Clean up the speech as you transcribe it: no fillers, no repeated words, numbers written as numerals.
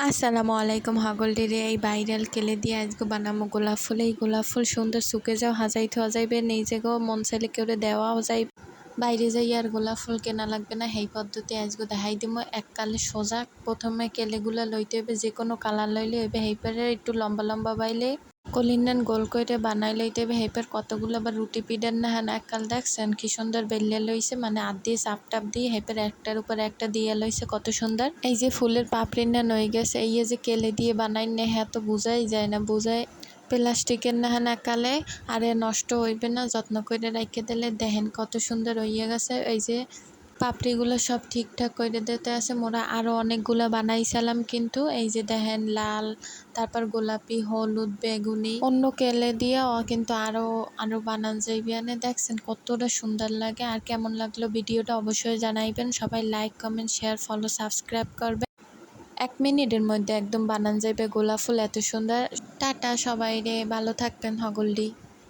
আসসালামু আলাইকুম হগলডিরে এই ভাইরাল কেলে দিয়ে আজকে বানামো গোলাপ ফুল। এই গোলাপ ফুল সুন্দর শুকে যাও হাজাই থোয়া যাইবে নিজে গো মন চাইলে কেউ দেওয়াও যাই বাইরে যাই আর গোলাপ ফুল কেনা লাগবে না। সেই পদ্ধতি আজকে দেখাই দিব। এককালে সোজা প্রথমে কেলেগুলা লইতে হবে, যে কোনো কালার লইলে হইবে। সেইপারে একটু লম্বা লম্বা বাইলে কলিনান গোল করে বানাই লইতে হবে। সেইপার কতগুলো আবার রুটি পিডার না হ্যাঁ এককাল দেখছেন কি সুন্দর বেলিয়া লইছে, মানে আধ দিয়ে চাপ টাপ দিয়ে সেইপার একটার উপর একটা দিয়ে লইছে কত সুন্দর। এই যে ফুলের পাপড়ি না নই গেছে, এই যে কেলে দিয়ে বানাই না হ্যাঁ তো বুঝাই যায় না, বুঝাই প্লাস্টিকের না হ্যাঁ একালে আরে নষ্ট হইবে না, যত্ন করে রেখে দিলে দেখেন কত সুন্দর হইয়া গেছে। এই যে পাপড়িগুলো সব ঠিকঠাক করে দিতে আছে। মোরা আরও অনেকগুলো বানাইছিলাম, কিন্তু এই যে দেখেন লাল, তারপর গোলাপি, হলুদ, বেগুনি, অন্য কেলে দিয়ে কিন্তু আরও বানান যাইবে। দেখছেন কতটা সুন্দর লাগে। আর কেমন লাগলো ভিডিওটা অবশ্যই জানাইবেন। সবাই like comment share follow subscribe করবে। 1 মিনিটের মধ্যে একদম বানান যাইবে গোলাপ ফুল, এত সুন্দর। টাটা সবাই রে, ভালো থাকবেন হগলডি।